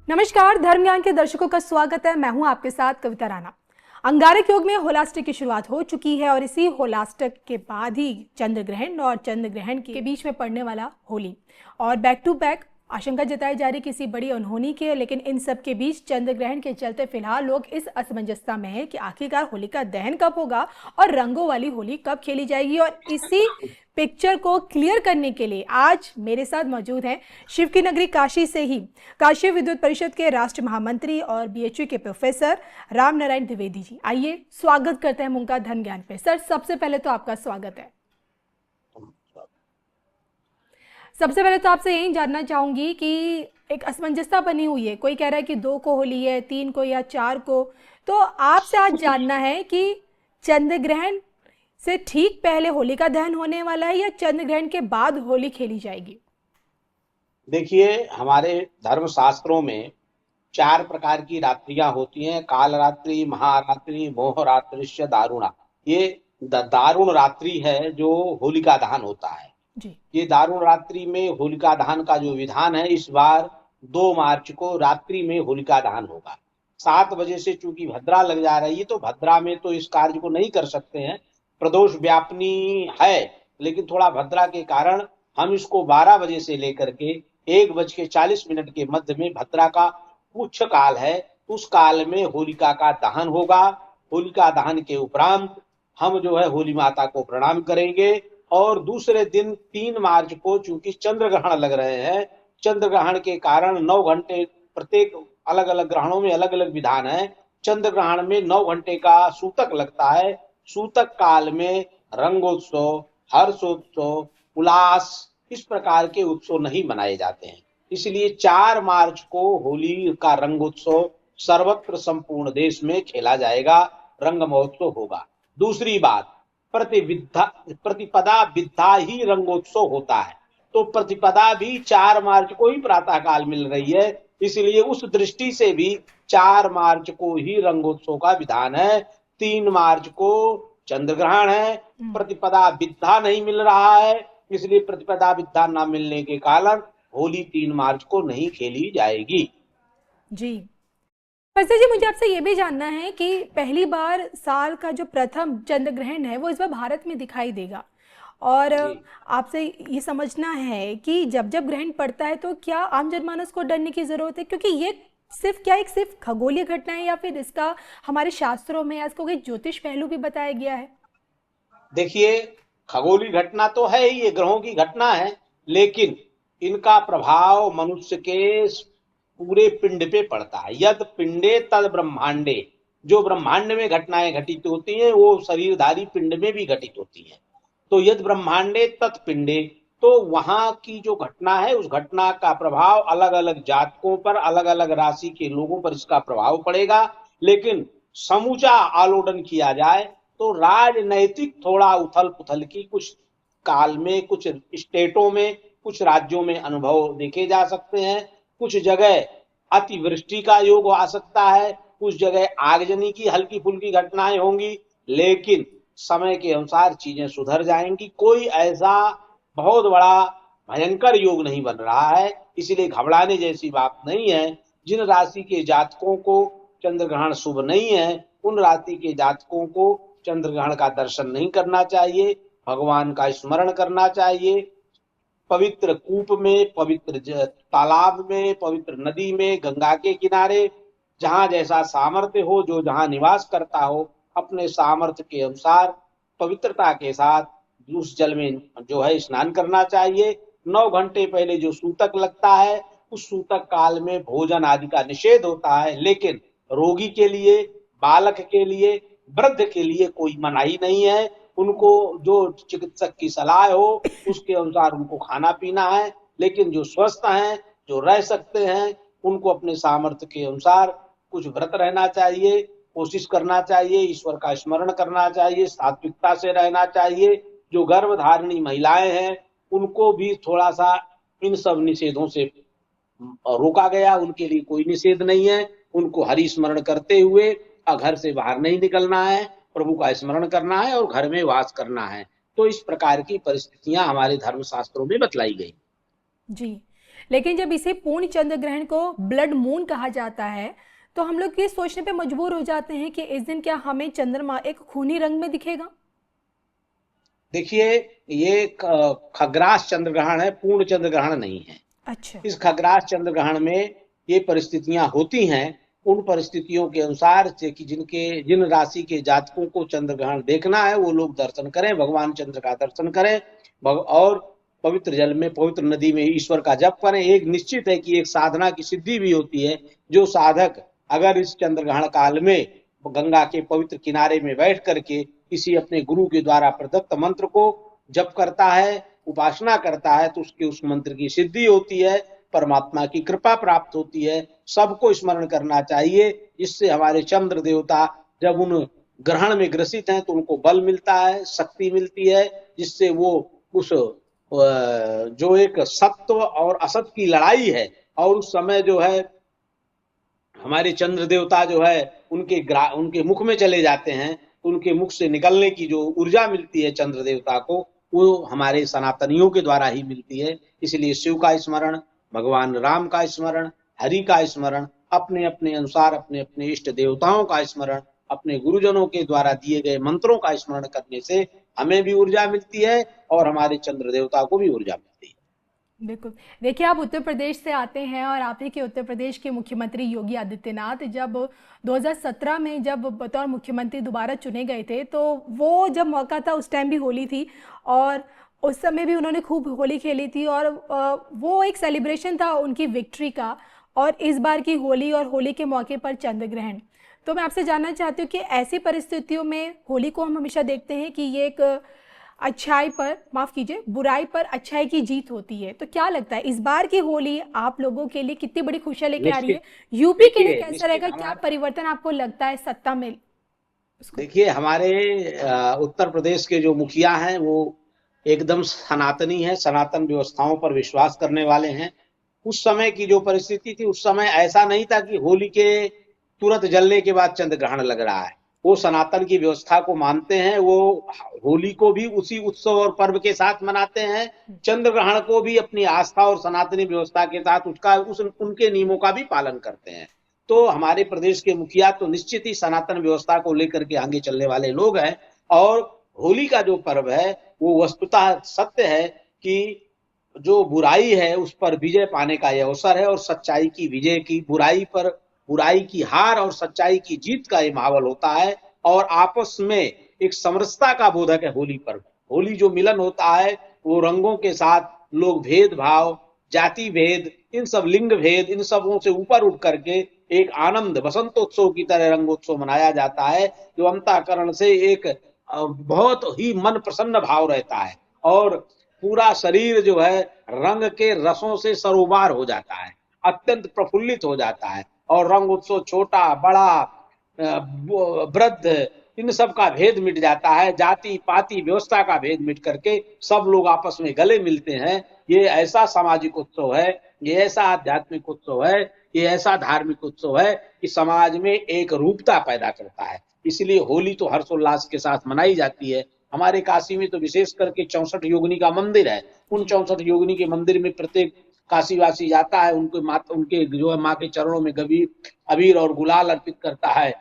नमस्कार, धर्म ज्ञान के दर्शकों का स्वागत है। मैं हूं आपके साथ कविता राणा। अंगारक योग में होलाष्टक की शुरुआत हो चुकी है और इसी होलाष्टक के बाद ही चंद्र ग्रहण और चंद्र ग्रहण के बीच में पड़ने वाला होली और बैक टू बैक आशंका जताई जा रही किसी बड़ी अनहोनी की है। लेकिन इन सब के बीच चंद्र ग्रहण के चलते फिलहाल लोग इस असमंजसता में है कि आखिरकार होलिका दहन कब होगा और रंगों वाली होली कब खेली जाएगी। और इसी पिक्चर को क्लियर करने के लिए आज मेरे साथ मौजूद हैं शिव की नगरी काशी से ही काशी विद्युत परिषद के राष्ट्र महामंत्री और बीएचयू के प्रोफेसर राम नारायण द्विवेदी जी। आइए स्वागत करते हैं उनका धन ज्ञान पे। सर, सबसे पहले तो आपका स्वागत है। सबसे पहले तो आपसे यही जानना चाहूंगी कि एक असमंजसता बनी हुई है, कोई कह रहा है कि 2 को होली है, 3 को या 4 को। तो आपसे आज जानना है कि चंद्र ग्रहण से ठीक पहले होली का दहन होने वाला है या चंद्र ग्रहण के बाद होली खेली जाएगी? देखिए, हमारे धर्म शास्त्रों में 4 प्रकार की रात्रियां होती हैं। काल रात्रि, महारात्रि, मोह रात्रिश्च दारुणा। ये दारुण रात्रि है जो होलिका दहन होता है जी। ये दारुण रात्रि में होलिका दहन का जो विधान है, इस बार 2 मार्च को रात्रि में होलिका दहन होगा। 7 बजे से चूंकि भद्रा लग जा रही है तो भद्रा में तो इस कार्य को नहीं कर सकते हैं, प्रदोष व्यापनी है। लेकिन थोड़ा भद्रा के कारण हम इसको 12 बजे से लेकर के 1:40 के मध्य में भद्रा का पुच्छ काल है, उस काल में होलिका का दहन होगा। होलिका दहन के उपरांत हम जो है होली माता को प्रणाम करेंगे और दूसरे दिन 3 मार्च को चूंकि चंद्र ग्रहण लग रहे हैं, चंद्र ग्रहण के कारण 9 घंटे, प्रत्येक अलग अलग ग्रहणों में अलग अलग विधान है। चंद्र ग्रहण में 9 घंटे का सूतक लगता है। सूतक काल में रंगोत्सव, हर्षोत्सव, उल्लास, इस प्रकार के उत्सव नहीं मनाए जाते हैं। इसलिए 4 मार्च को होली का रंगोत्सव सर्वत्र संपूर्ण देश में खेला जाएगा, रंग महोत्सव होगा। दूसरी बात, प्रतिपदा विद्या ही रंगोत्सव होता है, तो प्रतिपदा भी 4 मार्च को ही प्रातः काल मिल रही है। इसलिए उस दृष्टि से भी 4 मार्च को ही रंगोत्सव का विधान है। 3 मार्च को चंद्र ग्रहण है, प्रतिपदा विद्या नहीं मिल रहा है, इसलिए प्रतिपदा विद्या न मिलने के कारण होली 3 मार्च को नहीं खेली जाएगी। जी। वैसे जी, मुझे आपसे ये भी जानना है कि पहली बार साल का जो प्रथम चंद्र ग्रहण है वो इस बार भारत में दिखाई देगा और आपसे ये समझना है कि जब जब ग्रहण पड़ता है तो क्या आम जनमानस को डरने की जरूरत है, क्योंकि ये सिर्फ खगोलीय घटना है या फिर इसका हमारे शास्त्रों में इसको कोई ज्योतिष पहलू भी बताया गया है? देखिए, खगोलीय घटना तो है ही, ये ग्रहों की घटना है, लेकिन इनका प्रभाव मनुष्य के पूरे पिंड पे पड़ता है। यद पिंडे तद ब्रह्मांडे, जो ब्रह्मांड में घटनाएं घटित होती हैं वो शरीरधारी पिंड में भी घटित होती हैं। तो यद ब्रह्मांडे तत् पिंडे, तो वहां की जो घटना है उस घटना का प्रभाव अलग अलग जातकों पर, अलग अलग राशि के लोगों पर इसका प्रभाव पड़ेगा। लेकिन समूचा आलोडन किया जाए तो राजनैतिक थोड़ा उथल पुथल की कुछ काल में, कुछ स्टेटों में, कुछ राज्यों में अनुभव देखे जा सकते हैं। कुछ जगह अतिवृष्टि का योग आ सकता है, कुछ जगह आगजनी की हल्की फुल्की घटनाएं होंगी, लेकिन समय के अनुसार चीजें सुधर जाएंगी। कोई ऐसा बहुत बड़ा भयंकर योग नहीं बन रहा है, इसलिए घबराने जैसी बात नहीं है। जिन राशि के जातकों को चंद्र ग्रहण शुभ नहीं है, उन राशि के जातकों को चंद्र ग्रहण का दर्शन नहीं करना चाहिए, भगवान का स्मरण करना चाहिए। पवित्र कूप में, पवित्र तालाब में, पवित्र नदी में, गंगा के किनारे, जहां जैसा सामर्थ्य हो, जो जहां निवास करता हो, अपने सामर्थ्य के अनुसार पवित्रता के साथ उस जल में जो है स्नान करना चाहिए। 9 घंटे पहले जो सूतक लगता है, उस सूतक काल में भोजन आदि का निषेध होता है, लेकिन रोगी के लिए, बालक के लिए, वृद्ध के लिए कोई मनाही नहीं है। उनको जो चिकित्सक की सलाह हो उसके अनुसार उनको खाना पीना है। लेकिन जो स्वस्थ हैं, जो रह सकते हैं, उनको अपने सामर्थ्य के अनुसार कुछ व्रत रहना चाहिए, कोशिश करना चाहिए, ईश्वर का स्मरण करना चाहिए, सात्विकता से रहना चाहिए। जो गर्भधारिणी महिलाएं हैं उनको भी थोड़ा सा इन सब निषेधों से रोका गया, उनके लिए कोई निषेध नहीं है। उनको हरि स्मरण करते हुए घर से बाहर नहीं निकलना है, प्रभु का स्मरण करना है और घर में वास करना है। तो इस प्रकार की परिस्थितियां हमारे धर्म शास्त्रों में बतलाई गई। जी, लेकिन जब इसे पूर्ण चंद्र ग्रहण को ब्लड मून कहा जाता है तो हम लोग ये सोचने पे मजबूर हो जाते हैं कि इस दिन क्या हमें चंद्रमा एक खूनी रंग में दिखेगा। देखिए, ये खग्रास चंद्र ग्रहण है, पूर्ण चंद्र ग्रहण नहीं है। अच्छा। इस खग्रास चंद्र ग्रहण में ये परिस्थितियां होती हैं। उन परिस्थितियों के अनुसार कि जिन राशि के जातकों को चंद्र ग्रहण देखना है वो लोग दर्शन करें, भगवान चंद्र का दर्शन करें और पवित्र जल में, पवित्र नदी में ईश्वर का जप करें। एक निश्चित है कि एक साधना की सिद्धि भी होती है। जो साधक अगर इस चंद्र ग्रहण काल में गंगा के पवित्र किनारे में बैठ करके किसी अपने गुरु के द्वारा प्रदत्त मंत्र को जप करता है, उपासना करता है, तो उसके उस मंत्र की सिद्धि होती है, परमात्मा की कृपा प्राप्त होती है। सबको स्मरण करना चाहिए, जिससे हमारे चंद्र देवता जब उन ग्रहण में ग्रसित हैं तो उनको बल मिलता है, शक्ति मिलती है, जिससे वो उस जो एक सत्व और असत की लड़ाई है, और उस समय जो है हमारे चंद्र देवता जो है उनके मुख में चले जाते हैं, उनके मुख से निकलने की जो ऊर्जा मिलती है चंद्र देवता को, वो हमारे सनातनियों के द्वारा ही मिलती है। इसलिए शिव का स्मरण, भगवान राम का स्मरण, हरि का स्मरण, अपने अपने अनुसार अपने अपने इष्ट देवताओं का स्मरण, अपने गुरुजनों के द्वारा दिए गए मंत्रों का स्मरण करने से हमें भी ऊर्जा मिलती है और हमारे चंद्र देवता को भी ऊर्जा मिलती है। बिल्कुल। देखिए, आप उत्तर प्रदेश से आते हैं और आप ही के उत्तर प्रदेश के मुख्यमंत्री योगी आदित्यनाथ जब 2017 में जब बतौर मुख्यमंत्री दोबारा चुने गए थे तो वो जब मौका था उस टाइम भी होली थी और उस समय भी उन्होंने खूब होली खेली थी और वो एक सेलिब्रेशन था उनकी विक्ट्री का। और इस बार की होली और होली के मौके पर चंद्र ग्रहण, तो मैं आपसे जानना चाहती हूँ कि ऐसी परिस्थितियों में होली को हम हमेशा देखते हैं कि ये एक अच्छाई पर, माफ कीजिए, बुराई पर अच्छाई की जीत होती है। तो क्या लगता है इस बार की होली आप लोगों के लिए कितनी बड़ी खुशियां लेके आ रही है? निश्चित यूपी के लिए देखिए, कैसा निश्चित रहेगा? क्या हमारे परिवर्तन आपको लगता है सत्ता में उसको? देखिए हमारे उत्तर प्रदेश के जो मुखिया हैं वो एकदम सनातनी है, सनातन व्यवस्थाओं पर विश्वास करने वाले हैं। उस समय की जो परिस्थिति थी, उस समय ऐसा नहीं था कि होली के तुरंत जलने के बाद चंद्र ग्रहण लग रहा है। वो सनातन की व्यवस्था को मानते हैं, वो होली को भी उसी उत्सव और पर्व के साथ मनाते हैं, चंद्र ग्रहण को भी अपनी आस्था और सनातनी व्यवस्था के साथ उनके नियमों का भी पालन करते हैं। तो हमारे प्रदेश के मुखिया तो निश्चित ही सनातन व्यवस्था को लेकर के आगे चलने वाले लोग हैं। और होली का जो पर्व है वो वस्तुतः सत्य है कि जो बुराई है उस पर विजय पाने का यह अवसर है, और सच्चाई की विजय की, बुराई पर बुराई की हार और सच्चाई की जीत का ये माहौल होता है। और आपस में एक समरसता का बोधक है होली पर्व। होली जो मिलन होता है वो रंगों के साथ लोग भेदभाव, जाति भेद, इन सब लिंग भेद, इन सबों से ऊपर उठ करके एक आनंद बसंतोत्सव की तरह रंगोत्सव मनाया जाता है, जो अंतःकरण से एक बहुत ही मन प्रसन्न भाव रहता है और पूरा शरीर जो है रंग के रसों से सरोबार हो जाता है, अत्यंत प्रफुल्लित हो जाता है। और रंग उत्सव छोटा बड़ा वृद्ध इन सब का भेद मिट जाता है, जाति पाति व्यवस्था का भेद मिट करके सब लोग आपस में गले मिलते हैं। ये ऐसा सामाजिक उत्सव है, ये ऐसा आध्यात्मिक उत्सव है, ये ऐसा धार्मिक उत्सव है कि समाज में एक रूपता पैदा करता है। इसलिए होली तो हर्षोल्लास के साथ मनाई जाती है। हमारे काशी में तो विशेष करके 64 योगिनी का मंदिर है। उन 64 योगिनी के मंदिर में प्रत्येक काशीवासी जाता है, उनके जो है माँ के चरणों में अबीर और गुलाल अर्पित करता है।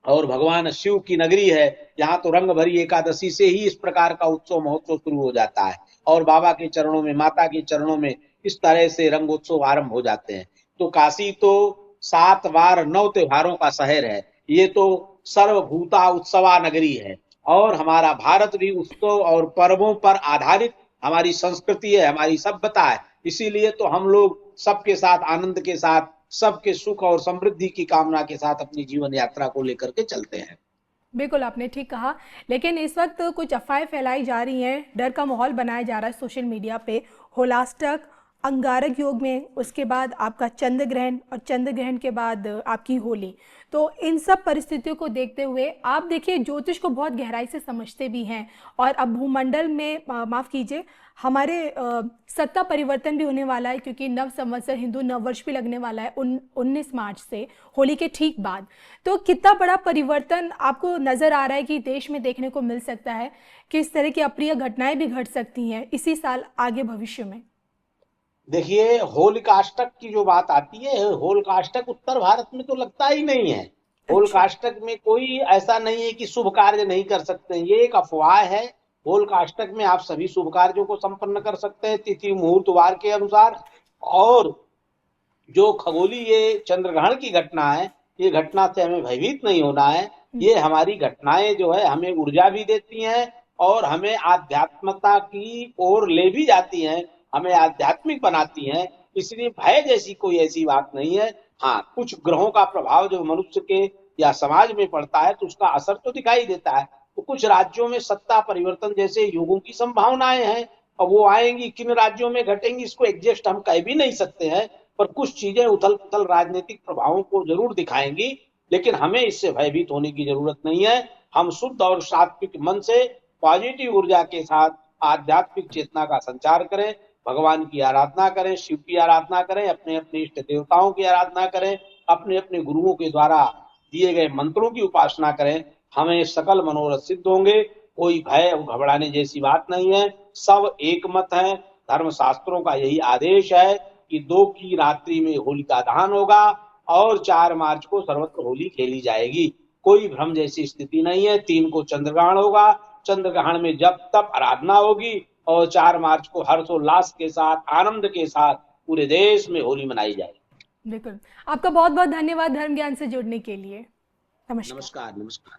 और भगवान शिव की नगरी है, यहाँ तो रंग भरी एकादशी से ही इस प्रकार का उत्सव महोत्सव शुरू हो जाता है और बाबा के चरणों में, माता के चरणों में इस तरह से रंगोत्सव आरंभ हो जाते हैं। तो काशी तो 7 वार 9 त्योहारों का शहर है। ये तो सर्वभूता उत्सवा नगरी है और हमारा भारत भी उत्सव और पर्वों पर आधारित हमारी संस्कृति है, हमारी सभ्यता है। इसीलिए तो हम लोग सबके साथ आनंद के साथ, सबके सुख और समृद्धि की कामना के साथ अपनी जीवन यात्रा को लेकर के चलते हैं। बिल्कुल, आपने ठीक कहा। लेकिन इस वक्त कुछ अफवाहें फैलाई जा रही हैं, डर का माहौल बनाया जा रहा है सोशल मीडिया पे। होलाष्टक, अंगारक योग में, उसके बाद आपका चंद्र ग्रहण और चंद्र ग्रहण के बाद आपकी होली। तो इन सब परिस्थितियों को देखते हुए आप देखिए ज्योतिष को बहुत गहराई से समझते भी हैं और अब भूमंडल में माफ़ कीजिए हमारे सत्ता परिवर्तन भी होने वाला है, क्योंकि नव संवत्सर हिंदू नववर्ष भी लगने वाला है 19 मार्च से, होली के ठीक बाद। तो कितना बड़ा परिवर्तन आपको नज़र आ रहा है कि देश में देखने को मिल सकता है? किस तरह की अप्रिय घटनाएं भी घट सकती हैं इसी साल आगे भविष्य में? देखिए, होलिकाष्टक की जो बात आती है, होलिकाष्टक उत्तर भारत में तो लगता ही नहीं है। अच्छा। होलिकाष्टक में कोई ऐसा नहीं है कि शुभ कार्य नहीं कर सकते हैं, ये एक अफवाह है। होलिकाष्टक में आप सभी शुभ कार्यों को संपन्न कर सकते हैं तिथि मुहूर्त वार के अनुसार। और जो खगोली ये चंद्रग्रहण की घटना है, ये घटना से हमें भयभीत नहीं होना है। ये हमारी घटनाएं जो है हमें ऊर्जा भी देती हैं और हमें आध्यात्मता की ओर ले भी जाती हैं, हमें आध्यात्मिक बनाती हैं। इसलिए भय जैसी कोई ऐसी बात नहीं है। हाँ, कुछ ग्रहों का प्रभाव जो मनुष्य के या समाज में पड़ता है तो उसका असर तो दिखाई देता है। तो कुछ राज्यों में सत्ता परिवर्तन जैसे युगों की संभावनाएं हैं, और वो आएंगी, किन राज्यों में घटेंगी इसको एग्जैक्ट हम कह भी नहीं सकते हैं। पर कुछ चीजें उथल पुथल राजनीतिक प्रभावों को जरूर दिखाएंगी, लेकिन हमें इससे भयभीत होने की जरूरत नहीं है। हम शुद्ध और सात्विक मन से पॉजिटिव ऊर्जा के साथ आध्यात्मिक चेतना का संचार करें, भगवान की आराधना करें, शिव की आराधना करें, अपने अपने इष्ट देवताओं की आराधना करें, अपने अपने गुरुओं के द्वारा दिए गए मंत्रों की उपासना करें। हमें सकल मनोरथ सिद्ध होंगे। कोई भय घबराने जैसी बात नहीं है, सब एक मत है। धर्म शास्त्रों का यही आदेश है कि 2 की रात्रि में होलिका दहन होगा और 4 मार्च को सर्वत्र होली खेली जाएगी। कोई भ्रम जैसी स्थिति नहीं है। 3 को चंद्रग्रहण होगा, चंद्रग्रहण में जब तब आराधना होगी और 4 मार्च को हर्षोल्लास के साथ आनंद के साथ पूरे देश में होली मनाई जाएगी। बिल्कुल। आपका बहुत बहुत धन्यवाद धर्म ज्ञान से जुड़ने के लिए। नमस्कार। नमस्कार।